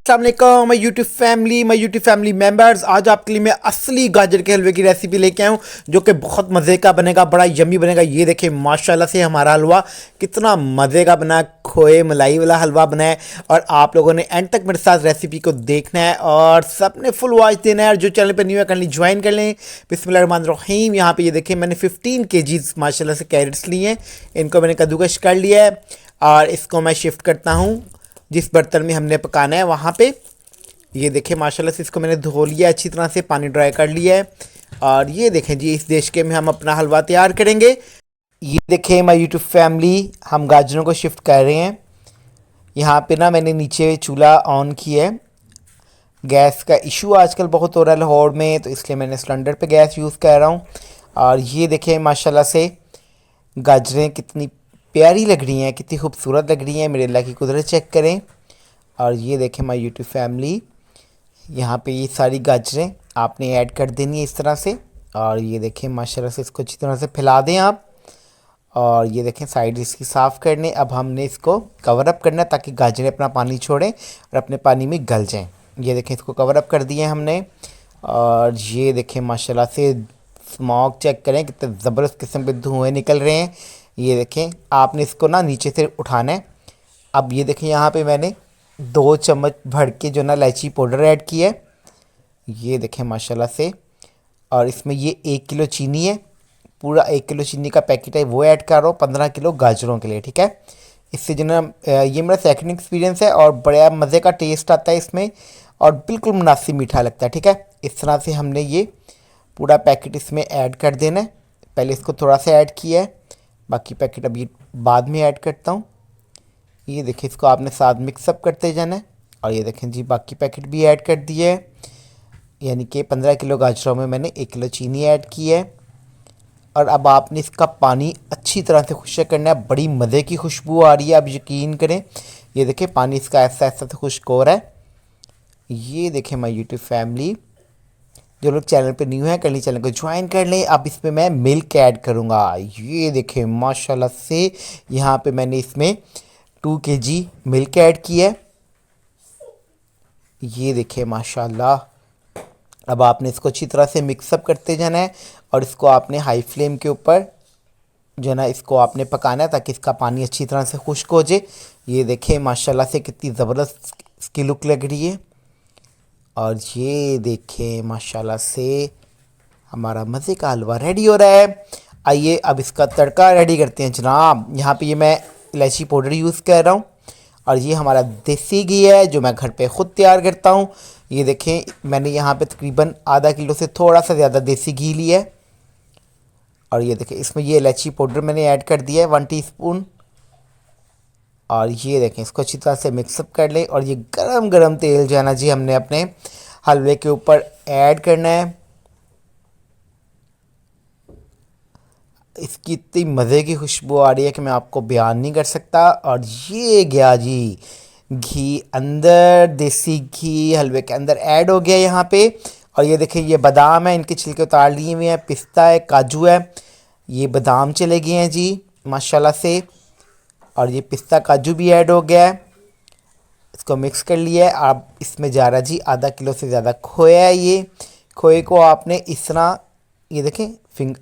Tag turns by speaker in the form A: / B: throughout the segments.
A: अस्सलाम my YouTube family members. आज आपके लिए मैं असली गाजर के हलवे की रेसिपी लेके आया हूँ जो कि बहुत मज़े का बनेगा, बड़ा यम्मी बनेगा। ये देखिए माशाल्लाह से हमारा हलवा कितना मज़े का बना, खोए मलाई वाला हलवा बना है। और आप लोगों ने एंड तक मेरे साथ रेसिपी को देखना है और सबने फुल वॉच देना है। और जो चैनल पर न्यू है काइंडली ज्वाइन कर लें। बिस्मिल्लाहिर्रहमानिर्रहीम। यहाँ पर ये देखिए मैंने 15 kg माशाल्लाह से कैरेट्स लिए हैं। इनको मैंने कद्दूकश कर लिया है और इसको मैं शिफ्ट करता हूँ जिस बर्तन में हमने पकाना है वहाँ पे। ये देखें माशाल्लाह से इसको मैंने धो लिया अच्छी तरह से, पानी ड्राई कर लिया है। और ये देखें जी, इस देश के में हम अपना हलवा तैयार करेंगे। ये देखें माय यूट्यूब फैमिली, हम गाजरों को शिफ्ट कर रहे हैं। यहाँ पे ना मैंने नीचे चूल्हा ऑन किया है। गैस का इशू आजकल बहुत हो रहा है लाहौर में, तो इसलिए मैंने सिलेंडर पे गैस यूज़ कर रहा हूँ। और ये देखें माशाल्लाह से गाजरें कितनी प्यारी लग रही हैं, कितनी खूबसूरत लग रही हैं। मेरे अल्लाह की कुदरत चेक करें। और ये देखें माय यूट्यूब फैमिली, यहाँ पे ये सारी गाजरें आपने ऐड कर देनी है इस तरह से। और ये देखें माशाल्लाह से इसको अच्छी तरह से फैला दें आप। और ये देखें साइड इसकी साफ़ करने। अब हमने इसको कवर अप करना है ताकि गाजरें अपना पानी छोड़ें और अपने पानी में गल जाएं। ये देखें इसको कवर अप कर दिए हमने। और ये देखें माशाल्लाह से स्मोक चेक करें, कितने ज़बरदस्त किस्म के धुएँ निकल रहे हैं। ये देखें आपने इसको ना नीचे से उठाना है। अब ये देखें यहाँ पे मैंने 2 चम्मच भर के जो ना इलायची पाउडर ऐड किया है। ये देखें माशाल्लाह से। और इसमें ये 1 किलो चीनी है, पूरा 1 किलो चीनी का पैकेट है वो ऐड कर रहा हूँ 15 किलो गाजरों के लिए, ठीक है। इससे जो ना ये मेरा सेकंड एक्सपीरियंस है और बड़ा मज़े का टेस्ट आता है इसमें और बिल्कुल मुनासिब मीठा लगता है, ठीक है। इस तरह से हमने ये पूरा पैकेट इसमें ऐड कर देना है। पहले इसको थोड़ा सा ऐड किया है, बाकी पैकेट अभी बाद में ऐड करता हूँ। ये देखिए इसको आपने साथ मिक्सअप करते जाना है। और ये देखें जी बाकी पैकेट भी ऐड कर दिए है, यानी कि 15 किलो गाजरों में मैंने 1 किलो चीनी ऐड की है। और अब आपने इसका पानी अच्छी तरह से खुश्क करना है। बड़ी मज़े की खुशबू आ रही है, आप यकीन करें। ये देखें पानी इसका ऐसा ऐसा से खुश्क हो रहा है। ये देखें माय यूट्यूब फैमिली, जो लोग चैनल पे न्यू है कल चैनल को ज्वाइन कर लें। अब इसमें मैं मिल्क ऐड करूँगा। ये देखें माशाल्लाह से यहाँ पे मैंने इसमें 2 kg मिल्क ऐड की है। ये देखें माशाल्लाह। अब आपने इसको अच्छी तरह से मिक्सअप करते जाना है और इसको आपने हाई फ्लेम के ऊपर जो है ना इसको आपने पकाना है ताकि इसका पानी अच्छी तरह से खुश्क हो जाए। ये देखें माशाल्लाह से कितनी ज़बरदस्त इसकी लुक लग रही है। और ये देखें माशाल्लाह से हमारा मज़े का हलवा रेडी हो रहा है। आइए अब इसका तड़का रेडी करते हैं जनाब। यहाँ पे ये मैं इलायची पाउडर यूज़ कर रहा हूँ और ये हमारा देसी घी है जो मैं घर पे ख़ुद तैयार करता हूँ। ये देखें मैंने यहाँ पे तकरीबन आधा किलो से थोड़ा सा ज़्यादा देसी घी लिया है। और ये देखें इसमें ये इलायची पाउडर मैंने ऐड कर दिया है 1 टीस्पून। और ये देखें इसको अच्छी तरह से मिक्सअप कर लें। और ये गरम गरम तेल जो है ना जी हमने अपने हलवे के ऊपर ऐड करना है। इसकी इतनी मज़े की खुशबू आ रही है कि मैं आपको बयान नहीं कर सकता। और ये गया जी घी अंदर, देसी घी हलवे के अंदर ऐड हो गया यहाँ पे। और ये देखें ये बादाम है, इनके छिलके उतार लिए हुए हैं, पिस्ता है, काजू है, ये बादाम चले गए हैं जी माशाल्लाह से। और ये पिस्ता काजू भी ऐड हो गया है। इसको मिक्स कर लिया है। अब इसमें जा रहा जी आधा किलो से ज़्यादा खोया है। ये खोए को आपने इस तरह ये देखें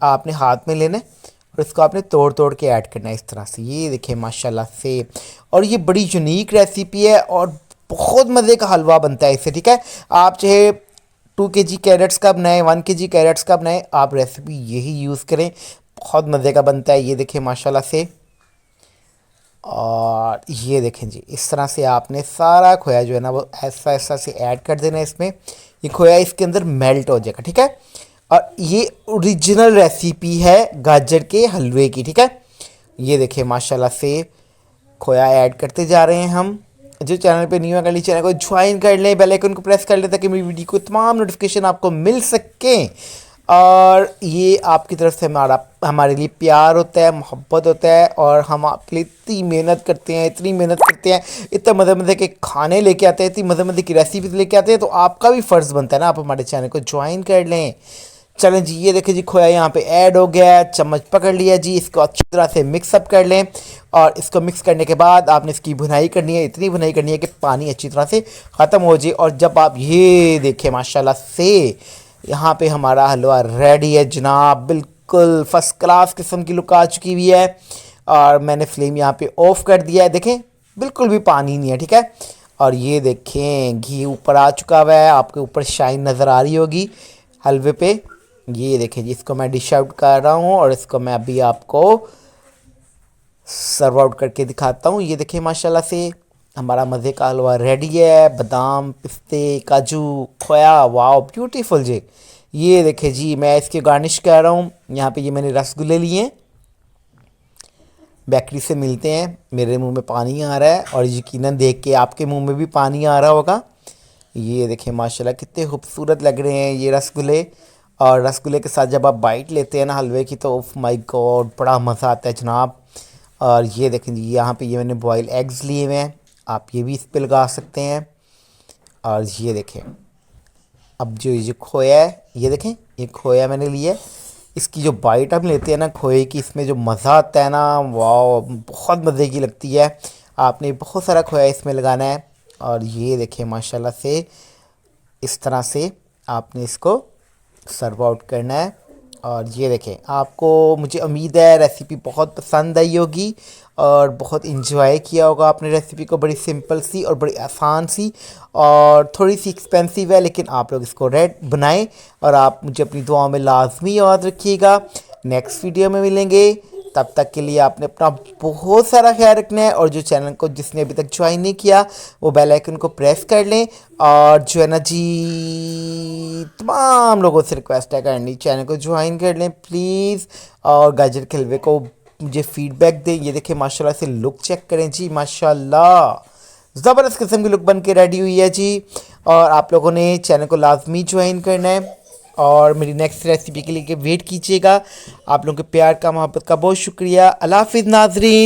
A: आपने हाथ में लेना है और इसको आपने तोड़ तोड़ के ऐड करना है इस तरह से। ये देखें माशाल्लाह से। और ये बड़ी यूनिक रेसिपी है और बहुत मज़े का हलवा बनता है इससे, ठीक है। आप चाहे 2 kg कैरेट्स का बनाएं, 1 kg कैरेट्स का बनाएं, आप रेसिपी यही यूज़ करें, बहुत मज़े का बनता है। ये देखें माशाल्लाह से। और ये देखें जी इस तरह से आपने सारा खोया जो है ना वो ऐसा ऐसा से ऐड कर देना है इसमें। ये खोया इसके अंदर मेल्ट हो जाएगा, ठीक है। और ये ओरिजिनल रेसिपी है गाजर के हलवे की, ठीक है। ये देखिए माशाल्लाह से खोया ऐड करते जा रहे हैं हम। जो चैनल पे न्यू है कल चैनल को ज्वाइन कर लें, बेल आइकन को प्रेस कर लें ताकि मेरी वीडियो को तमाम नोटिफिकेशन आपको मिल सकें। और ये आपकी तरफ से हमारे लिए प्यार होता है, मोहब्बत होता है और हम आपके लिए इतनी मेहनत करते हैं, इतनी मेहनत करते हैं, इतने मज़े मज़े के खाने लेके आते हैं, इतनी मज़े मज़े की रेसिपीज लेके आते हैं। तो आपका भी फ़र्ज़ बनता है ना आप हमारे चैनल को ज्वाइन कर लें चलें जी, ये देखिए जी खोया यहाँ पे ऐड हो गया है, चम्मच पकड़ लिया जी, इसको अच्छी तरह से मिक्सअप कर लें। और इसको मिक्स करने के बाद आपने इसकी भुनाई करनी है, इतनी भुनाई करनी है कि पानी अच्छी तरह से ख़त्म हो जाए। और जब आप ये देखें माशाल्लाह से यहाँ पे हमारा हलवा रेडी है जनाब, बिल्कुल फर्स्ट क्लास किस्म की लुक आ चुकी हुई है। और मैंने फ्लेम यहाँ पे ऑफ कर दिया है, देखें बिल्कुल भी पानी नहीं है, ठीक है। और ये देखें घी ऊपर आ चुका हुआ है, आपके ऊपर शाइन नज़र आ रही होगी हलवे पे। ये देखें जी, इसको मैं डिश आउट कर रहा हूँ और इसको मैं अभी आपको सर्व आउट करके दिखाता हूँ। ये देखें माशाल्लाह से हमारा मज़े का हलवा रेडी है, बादाम पिस्ते काजू खोया, वाह ब्यूटीफुल जी। ये देखें जी, मैं इसके गार्निश कर रहा हूँ। यहाँ पे ये मैंने रसगुल्ले लिए हैं, बेकरी से मिलते हैं। मेरे मुंह में पानी आ रहा है और यकीनन देख के आपके मुंह में भी पानी आ रहा होगा। ये देखें माशाल्लाह कितने खूबसूरत लग रहे हैं ये रसगुल्ले। और रसगुल्ले के साथ जब आप बाइट लेते हैं ना हलवे की, तो माय गॉड बड़ा मज़ा आता है जनाब। और ये देखें जी, यहाँ पे ये मैंने बॉयल एग्स लिए हुए हैं, आप ये भी इस पे लगा सकते हैं। और ये देखें अब जो ये खोया है, ये देखें ये खोया मैंने लिया है, इसकी जो बाइट हम लेते हैं ना खोए की, इसमें जो मज़ा आता है ना, वाह बहुत मज़े की लगती है। आपने बहुत सारा खोया इसमें लगाना है। और ये देखें माशाल्लाह से इस तरह से आपने इसको सर्व आउट करना है। और ये देखें, आपको मुझे उम्मीद है रेसिपी बहुत पसंद आई होगी और बहुत इंजॉय किया होगा आपने रेसिपी को। बड़ी सिंपल सी और बड़ी आसान सी और थोड़ी सी एक्सपेंसिव है, लेकिन आप लोग इसको रेड बनाएं। और आप मुझे अपनी दुआओं में लाजमी याद रखिएगा। नेक्स्ट वीडियो में मिलेंगे, तब तक के लिए आपने अपना बहुत सारा ख्याल रखना है। और जो चैनल को जिसने अभी तक ज्वाइन नहीं किया वो बेल आइकन को प्रेस कर लें। और जो है ना जी, तमाम लोगों से रिक्वेस्ट है करनी, चैनल को ज्वाइन कर लें प्लीज़। और गाजर के हलवे को मुझे फीडबैक दें। ये देखें माशाल्लाह से लुक चेक करें जी, माशाल्लाह ज़बरदस्त किस्म की लुक बन के रेडी हुई है जी। और आप लोगों ने चैनल को लाजमी ज्वाइन करना है और मेरी नेक्स्ट रेसिपी के लिए वेट कीजिएगा। आप लोगों के प्यार का मोहब्बत का बहुत शुक्रिया। अल्लाह हाफिज़ नाजरीन।